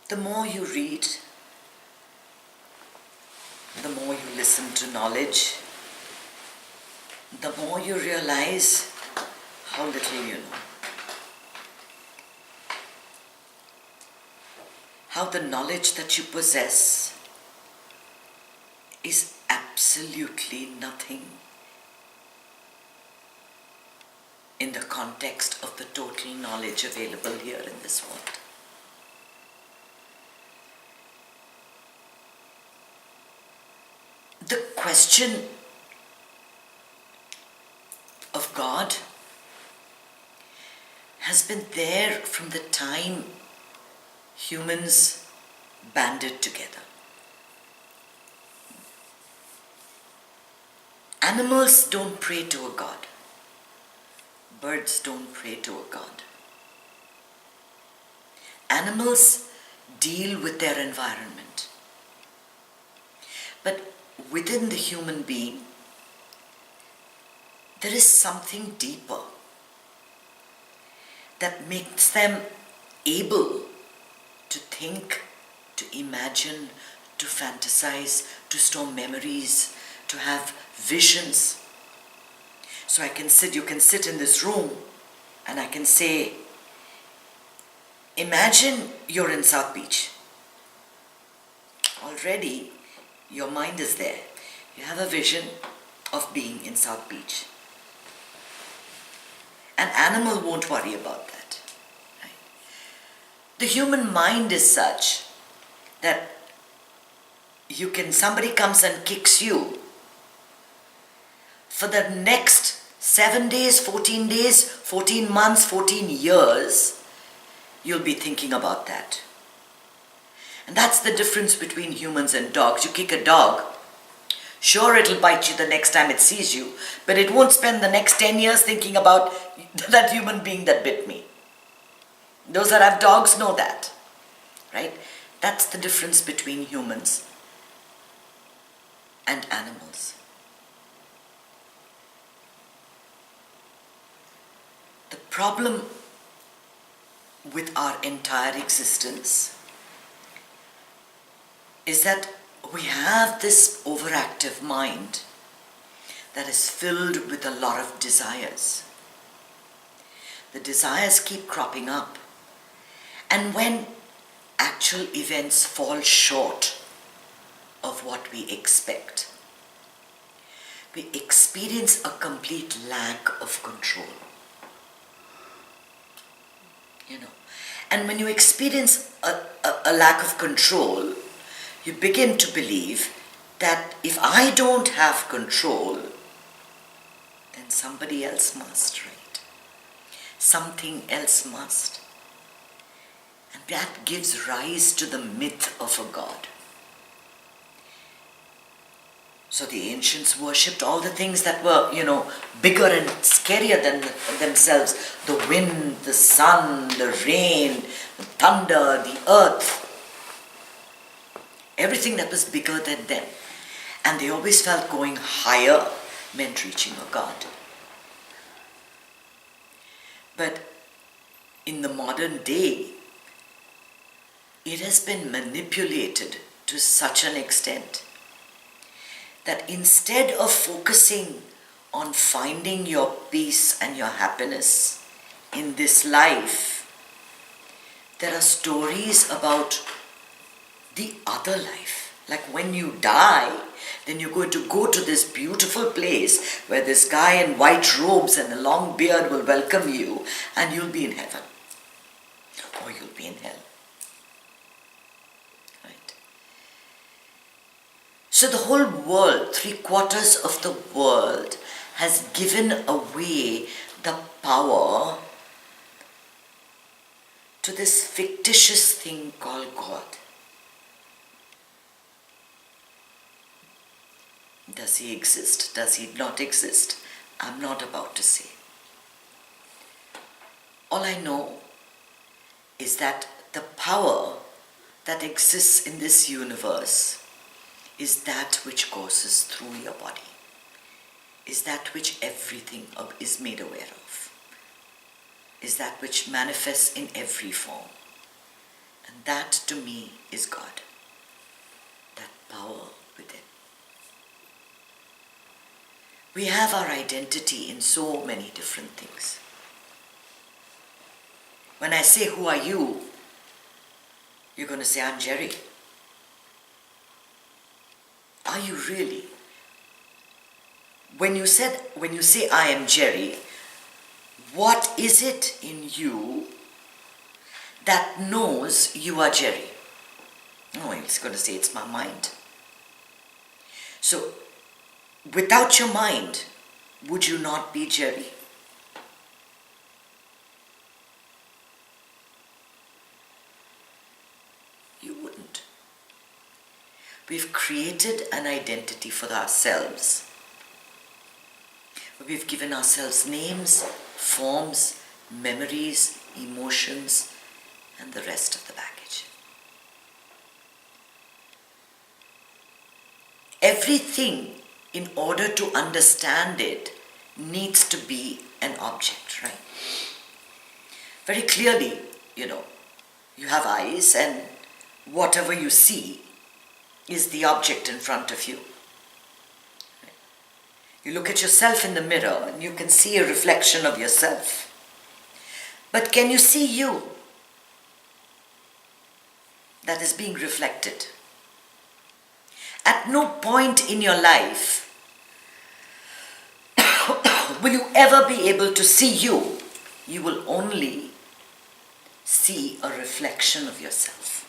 The more you read, the more you listen to knowledge, the more you realize how little you know. How the knowledge that you possess is absolutely nothing in the context of the total knowledge available here in this world. The question of God has been there from the time humans banded together. Animals don't pray to a god. Birds don't pray to a god. Animals deal with their environment. But within the human being, there is something deeper that makes them able to think, to imagine, to fantasize, to store memories, to have visions. So you can sit in this room and I can say, imagine you're in South Beach. Already your mind is there. You have a vision of being in South Beach. An animal won't worry about that. Right? The human mind is such that somebody comes and kicks you. For the next 7 days, 14 months, 14 years, you'll be thinking about that. And that's the difference between humans and dogs. You kick a dog, sure it'll bite you the next time it sees you, but it won't spend the next 10 years thinking about that human being that bit me. Those that have dogs know that, right? That's the difference between humans and animals. The problem with our entire existence is that we have this overactive mind that is filled with a lot of desires. The desires keep cropping up, and when actual events fall short of what we expect, we experience a complete lack of control. And when you experience a lack of control, you begin to believe that if I don't have control, then somebody else must, right? Something else must. And that gives rise to the myth of a god. So the ancients worshipped all the things that were, bigger and scarier than themselves. The wind, the sun, the rain, the thunder, the earth. Everything that was bigger than them. And they always felt going higher meant reaching a god. But in the modern day, it has been manipulated to such an extent that instead of focusing on finding your peace and your happiness in this life, there are stories about the other life. Like when you die, then you're going to go to this beautiful place where this guy in white robes and a long beard will welcome you, and you'll be in heaven. Or you'll be in hell. Right? So the whole world, 3/4 of the world, has given away the power to this fictitious thing called God. Does he exist? Does he not exist? I'm not about to say. All I know is that the power that exists in this universe is that which courses through your body, is that which everything is made aware of, is that which manifests in every form, And that to me is God. That power within. We have our identity in so many different things. When I say, who are you? You're going to say, I'm Jerry. Are you really? When you say, I am Jerry, what is it in you that knows you are Jerry? Oh, he's going to say, it's my mind. So, without your mind, would you not be Jerry? You wouldn't. We've created an identity for ourselves. We've given ourselves names, forms, memories, emotions, and the rest of the baggage. Everything, in order to understand it, needs to be an object, right? Very clearly, you have eyes, and whatever you see is the object in front of you. You look at yourself in the mirror and you can see a reflection of yourself. But can you see you that is being reflected? At no point in your life will you ever be able to see you. You will only see a reflection of yourself.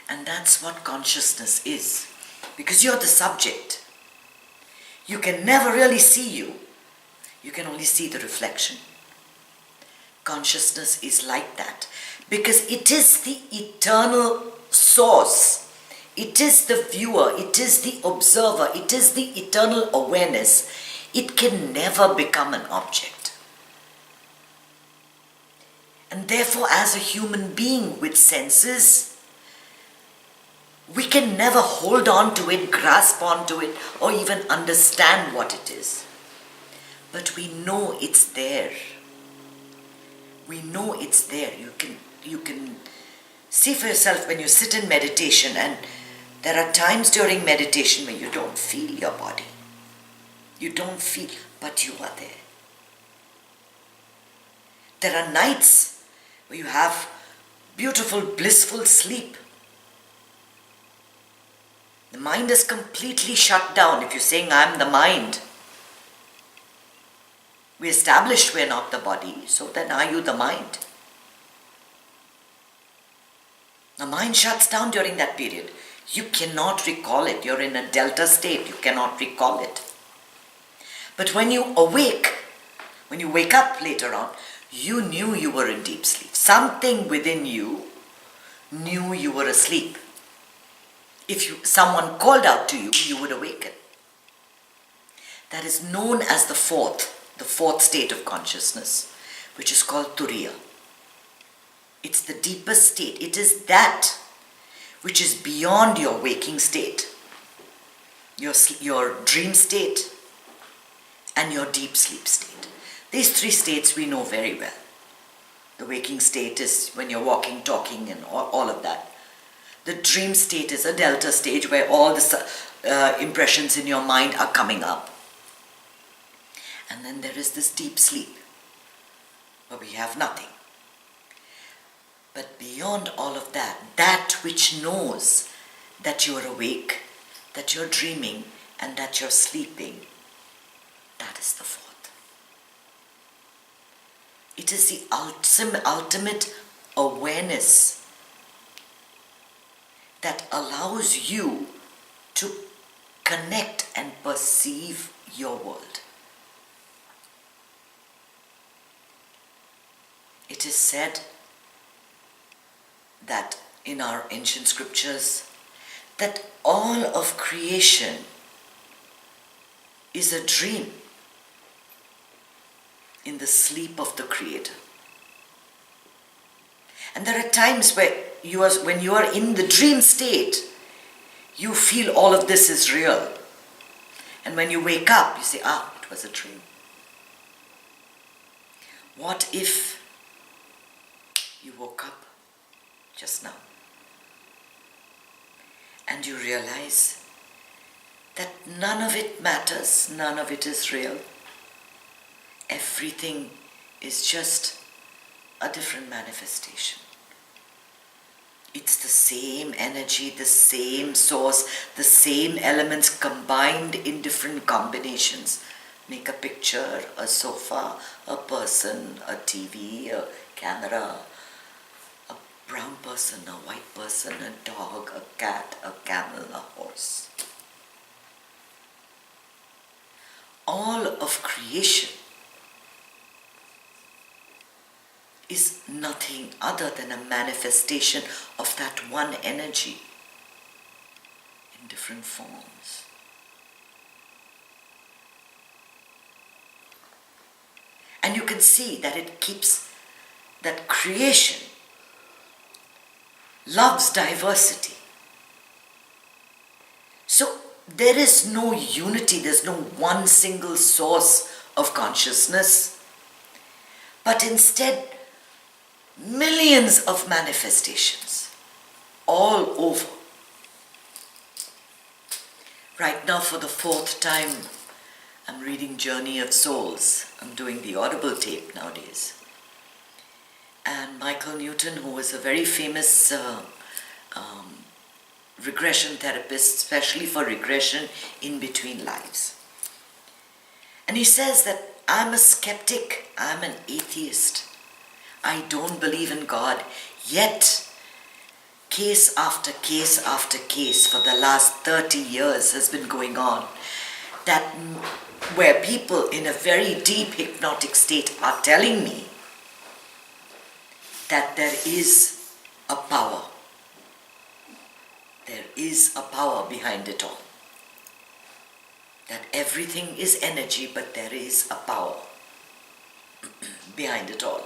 And that's what consciousness is. Because you're the subject. You can never really see you. You can only see the reflection. Consciousness is like that. Because it is the eternal source. It is the viewer. It is the observer. It is the eternal awareness. It can never become an object. And therefore, as a human being with senses, we can never hold on to it, grasp onto it, or even understand what it is. But we know it's there. We know it's there. You can see for yourself when you sit in meditation, and there are times during meditation where you don't feel your body. You don't feel, but you are there. There are nights where you have beautiful, blissful sleep. The mind is completely shut down. If you're saying, I'm the mind, we established we're not the body, so then are you the mind? The mind shuts down during that period. You cannot recall it. You're in a delta state. You cannot recall it. But when you awake, when you wake up later on, you knew you were in deep sleep. Something within you knew you were asleep. If someone called out to you, you would awaken. That is known as the fourth state of consciousness, which is called Turiya. It's the deepest state. It is that which is beyond your waking state, your dream state, and your deep sleep state. These three states we know very well. The waking state is when you're walking, talking, and all of that. The dream state is a delta stage where all the impressions in your mind are coming up. And then there is this deep sleep where we have nothing. But beyond all of that, that which knows that you're awake, that you're dreaming, and that you're sleeping, that is the fourth. It is the ultimate awareness that allows you to connect and perceive your world. It is said that in our ancient scriptures that all of creation is a dream in the sleep of the Creator. And there are times where when you are in the dream state, you feel all of this is real. And when you wake up, you say, it was a dream. What if You woke up just now and you realize that none of it matters, none of it is real. Everything is just a different manifestation. It's the same energy, the same source, the same elements combined in different combinations. Make a picture, a sofa, a person, a TV, a camera, a brown person, a white person, a dog, a cat, a camel, a horse. All of creation is nothing other than a manifestation of that one energy in different forms. And you can see that it keeps, that creation loves diversity. So there is no unity, there's no one single source of consciousness, but instead millions of manifestations all over. Right now, for the 4th time, I'm reading Journey of Souls. I'm doing the Audible tape nowadays. And Michael Newton, who was a very famous regression therapist, especially for regression in between lives. And he says that I'm a skeptic, I'm an atheist. I don't believe in God, yet case after case after case for the last 30 years has been going on, that where people in a very deep hypnotic state are telling me that there is a power. There is a power behind it all. That everything is energy, but there is a power behind it all.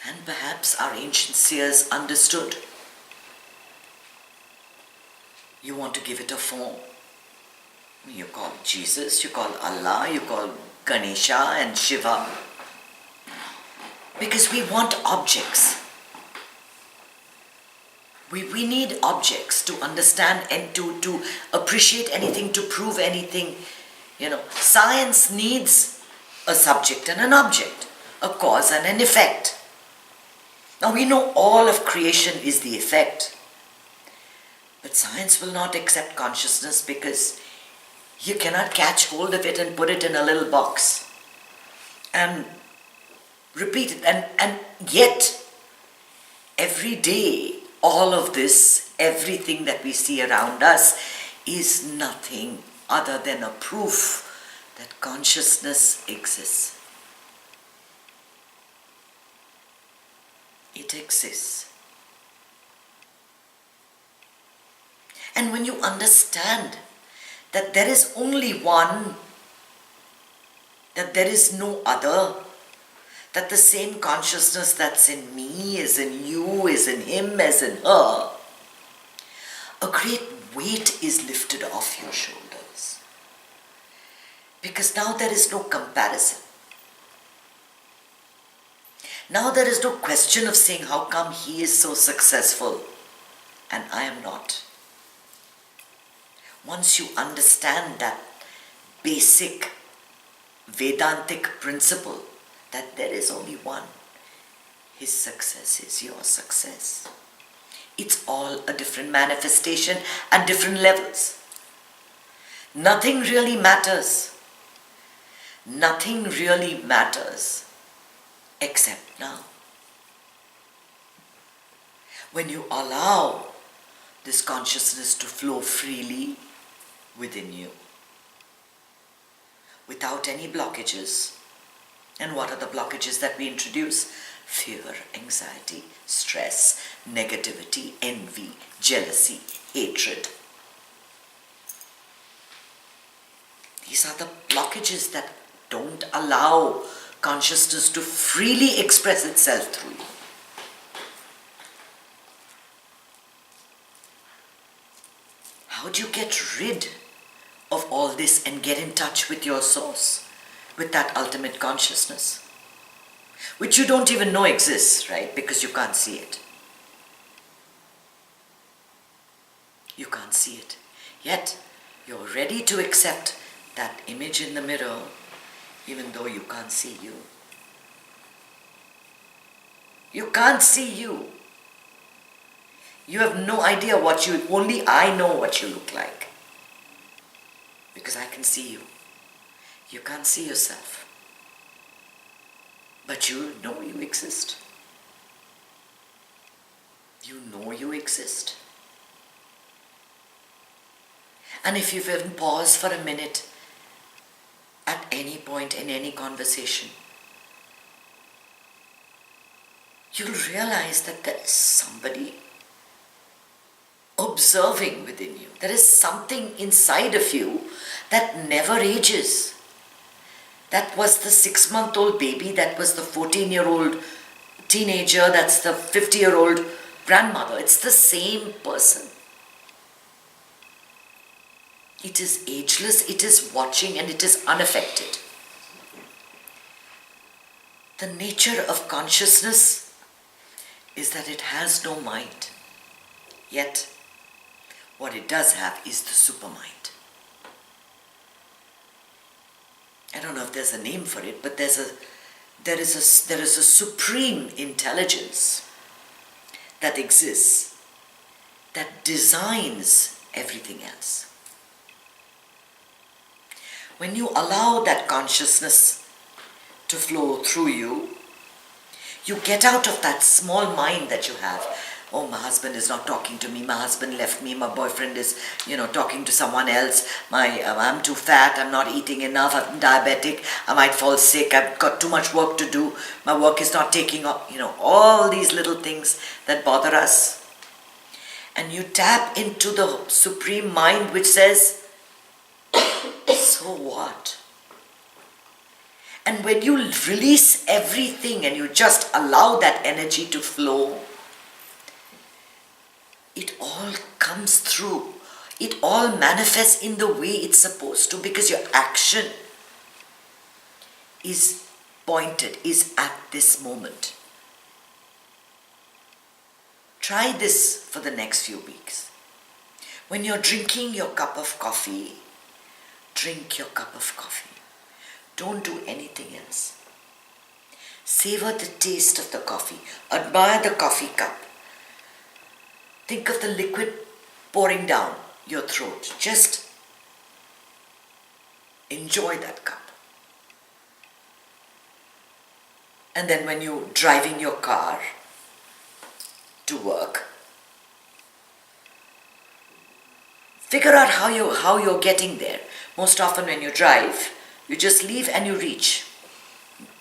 And perhaps our ancient seers understood. You want to give it a form. You call Jesus, you call Allah, you call Ganesha and Shiva. Because we want objects. We need objects to understand and to appreciate anything, to prove anything. You know, science needs a subject and an object, a cause and an effect. Now we know all of creation is the effect. But science will not accept consciousness because you cannot catch hold of it and put it in a little box and repeat it. And yet, every day, all of this, everything that we see around us is nothing other than a proof that consciousness exists. It exists. And when you understand that there is only one, that there is no other, that the same consciousness that's in me is in you, is in him, is in her, a great weight is lifted off your shoulders. Because now there is no comparison. Now there is no question of saying, how come he is so successful and I am not? Once you understand that basic Vedantic principle that there is only one, his success is your success. It's all a different manifestation at different levels. Nothing really matters. Nothing really matters except now. When you allow this consciousness to flow freely within you, without any blockages. And what are the blockages that we introduce? Fear, anxiety, stress, negativity, envy, jealousy, hatred. These are the blockages that don't allow consciousness to freely express itself through you. How do you get rid of all this and get in touch with your source, with that ultimate consciousness? which you don't even know exists, right? Because you can't see it. You can't see it. Yet, you're ready to accept that image in the mirror, even though you can't see you. You can't see you. You have no idea only I know what you look like. Because I can see you. You can't see yourself. But you know you exist. You know you exist. And if you've even paused for a minute at any point in any conversation, you'll realize that there is somebody observing within you. There is something inside of you that never ages. That was the 6-month-old baby, that was the 14-year-old teenager, that's the 50-year-old grandmother. It's the same person. It is ageless, it is watching, and it is unaffected. The nature of consciousness is that it has no mind. Yet, what it does have is the supermind. I don't know if there's a name for it, but there is a supreme intelligence that exists that designs everything else. When you allow that consciousness to flow through you, you get out of that small mind that you have. Oh, my husband is not talking to me, my husband left me, my boyfriend is, talking to someone else, I'm too fat, I'm not eating enough, I'm diabetic, I might fall sick, I've got too much work to do, my work is not taking off, all these little things that bother us. And you tap into the supreme mind which says, so what? And when you release everything and you just allow that energy to flow, it all comes through. It all manifests in the way it's supposed to, because your action is pointed, is at this moment. Try this for the next few weeks. When you're drinking your cup of coffee, drink your cup of coffee. Don't do anything else. Savor the taste of the coffee. Admire the coffee cup. Think of the liquid pouring down your throat. Just enjoy that cup. And then when you're driving your car to work, figure out how you're getting there. Most often when you drive, you just leave and you reach.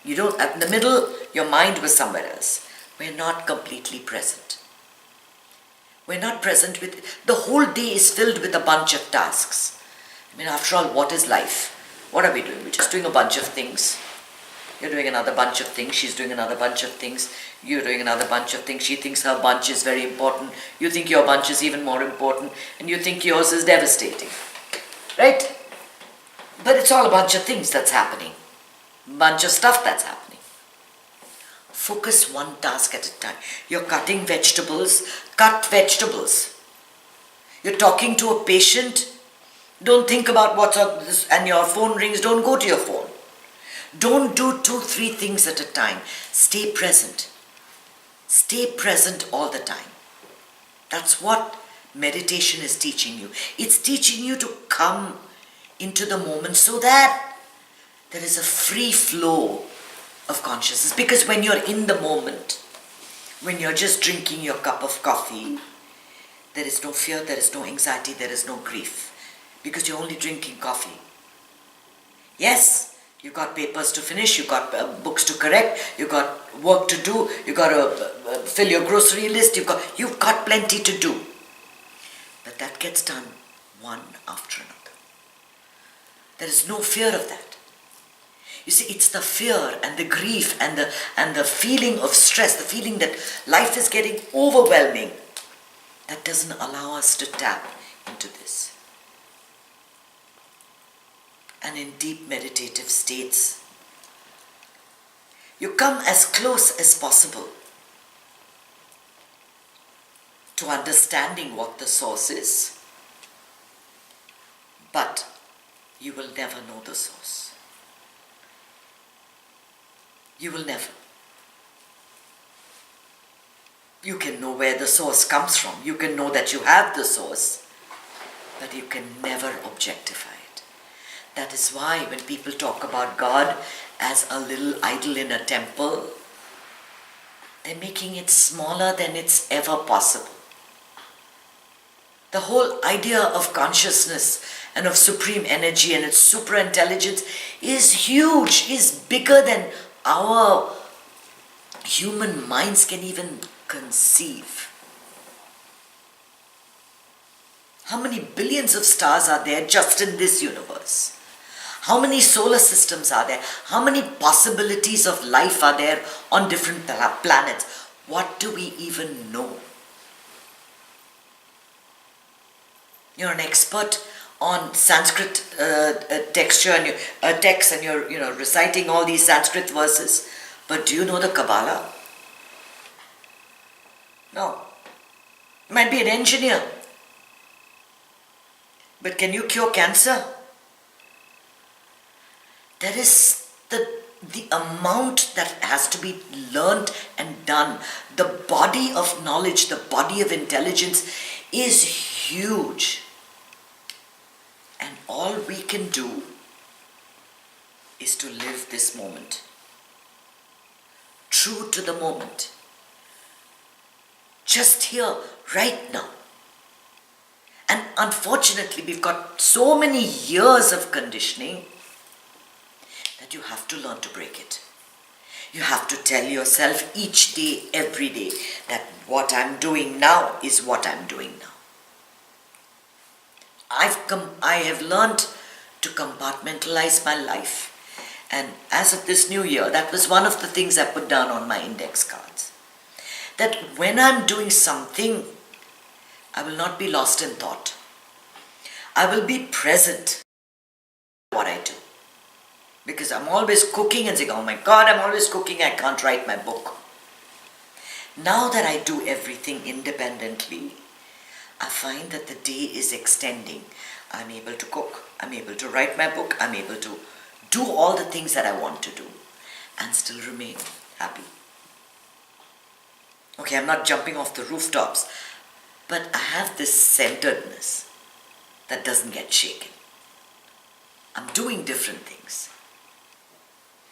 You don't, at the middle, your mind was somewhere else. We're not completely present. We're not present with, the whole day is filled with a bunch of tasks. I mean, after all, what is life? What are we doing? We're just doing a bunch of things. You're doing another bunch of things, she's doing another bunch of things, you're doing another bunch of things, she thinks her bunch is very important, you think your bunch is even more important, and you think yours is devastating. Right? But it's all a bunch of things that's happening. Bunch of stuff that's happening. Focus one task at a time. You're cutting vegetables, cut vegetables. You're talking to a patient, don't think about what's on this, and your phone rings, don't go to your phone. Don't do 2-3 things at a time. Stay present. Stay present all the time. That's what meditation is teaching you. It's teaching you to come into the moment so that there is a free flow of consciousness. Because when you're in the moment, when you're just drinking your cup of coffee, there is no fear, there is no anxiety, there is no grief. Because you're only drinking coffee. Yes, you got papers to finish, you got books to correct, you got work to do, you got to fill your grocery list, you've got plenty to do. But that gets done one after another. There is no fear of that. You see, it's the fear and the grief and the feeling of stress, the feeling that life is getting overwhelming, that doesn't allow us to tap into this. And in deep meditative states, You come as close as possible to understanding what the source is, but you will never know the source. You will never. You can know where the source comes from. You can know that you have the source, but you can never objectify it. That is why when people talk about God as a little idol in a temple, they're making it smaller than it's ever possible. The whole idea of consciousness and of supreme energy and its super intelligence is huge, is bigger than our human minds can even conceive. How many billions of stars are there just in this universe? How many solar systems are there? How many possibilities of life are there on different planets? What do we even know? You're an expert on Sanskrit texture and text, and you're reciting all these Sanskrit verses. But do you know the Kabbalah? No. You might be an engineer. But can you cure cancer? There is the amount that has to be learned and done. The body of knowledge, the body of intelligence is huge. And all we can do is to live this moment. True to the moment. Just here, right now. And unfortunately, we've got so many years of conditioning that you have to learn to break it. You have to tell yourself each day, every day, that what I'm doing now is what I'm doing now. I have learned to compartmentalize my life. And as of this new year, that was one of the things I put down on my index cards. That when I'm doing something, I will not be lost in thought. I will be present in what I do. Because I'm always cooking and saying, oh my God, I'm always cooking, I can't write my book. Now that I do everything independently, I find that the day is extending. I'm able to cook, I'm able to write my book, I'm able to do all the things that I want to do and still remain happy. Okay, I'm not jumping off the rooftops, but I have this centeredness that doesn't get shaken. I'm doing different things.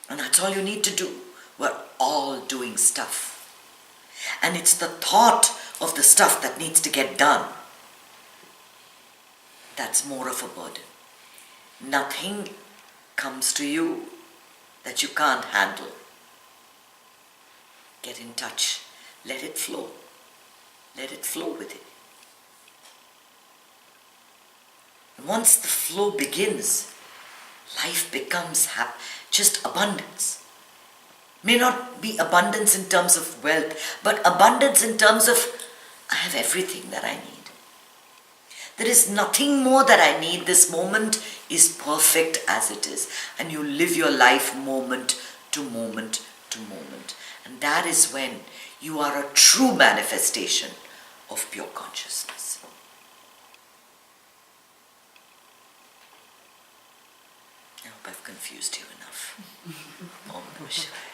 And that's all you need to do. We're all doing stuff. And it's the thought of the stuff that needs to get done that's more of a burden. Nothing comes to you that you can't handle. Get in touch. Let it flow. Let it flow with it. And once the flow begins, life becomes just abundance. May not be abundance in terms of wealth, but abundance in terms of I have everything that I need. There is nothing more that I need. This moment is perfect as it is. And you live your life moment to moment to moment. And that is when you are a true manifestation of pure consciousness. I hope I've confused you enough. Om Namah Shivaya.